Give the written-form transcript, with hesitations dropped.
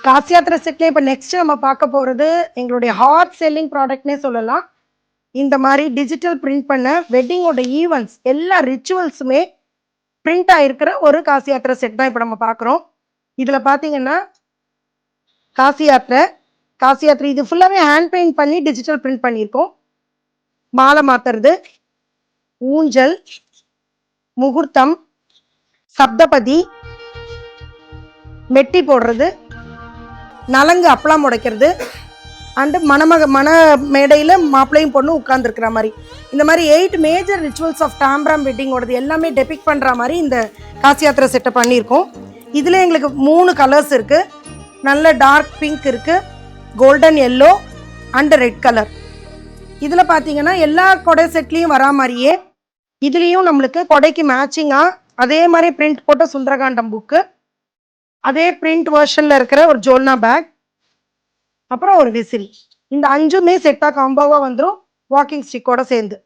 காசி யாத்திரை செட்லேயே இப்போ நெக்ஸ்ட் நம்ம பார்க்க போகிறது எங்களுடைய ஹாட் செல்லிங் ப்ராடக்ட்னே சொல்லலாம். இந்த மாதிரி டிஜிட்டல் பிரிண்ட் பண்ண வெட்டிங்கோட ஈவெண்ட்ஸ் எல்லா ரிச்சுவல்ஸுமே பிரிண்ட் ஆகிருக்கிற ஒரு காசி யாத்திரை செட் தான் இப்போ நம்ம பார்க்குறோம். இதில் பார்த்தீங்கன்னா காசி யாத்திரை இது ஃபுல்லாகவே ஹேண்ட் பெயிண்ட் பண்ணி டிஜிட்டல் பிரிண்ட் பண்ணியிருக்கோம். மாலை மாத்துறது, ஊஞ்சல், முகூர்த்தம், சப்தபதி, மெட்டி போடுறது, நலங்கு அப்பளம் உடைக்கிறது, அண்டு மண மேடையில் மாப்பிள்ளையும் பொண்ணு உட்கார்ந்துருக்கிற மாதிரி இந்த மாதிரி 8 மேஜர் ரிச்சுவல்ஸ் ஆஃப் டாம்பரம் வெட்டிங்கோடது எல்லாமே டெபிக் பண்ணுற மாதிரி இந்த காசி யாத்திரை செட்டை பண்ணியிருக்கோம். இதில் எங்களுக்கு 3 கலர்ஸ் இருக்குது. நல்ல டார்க் பிங்க் இருக்குது, golden yellow and red colour. இதில் பார்த்தீங்கன்னா எல்லா கொடை செட்லேயும் வரா மாதிரியே இதுலேயும் நம்மளுக்கு கொடைக்கு மேட்சிங்காக அதே மாதிரி பிரிண்ட் போட்ட சுந்தரகாண்டம் புக்கு, அதே பிரிண்ட் வெர்ஷனில் இருக்கிற ஒரு ஜோல்னா பேக், அப்புறம் ஒரு விசில், இந்த 5மே செட்டாக காம்போவாக வந்துடும் வாக்கிங் ஸ்டிக்கோட சேர்ந்து.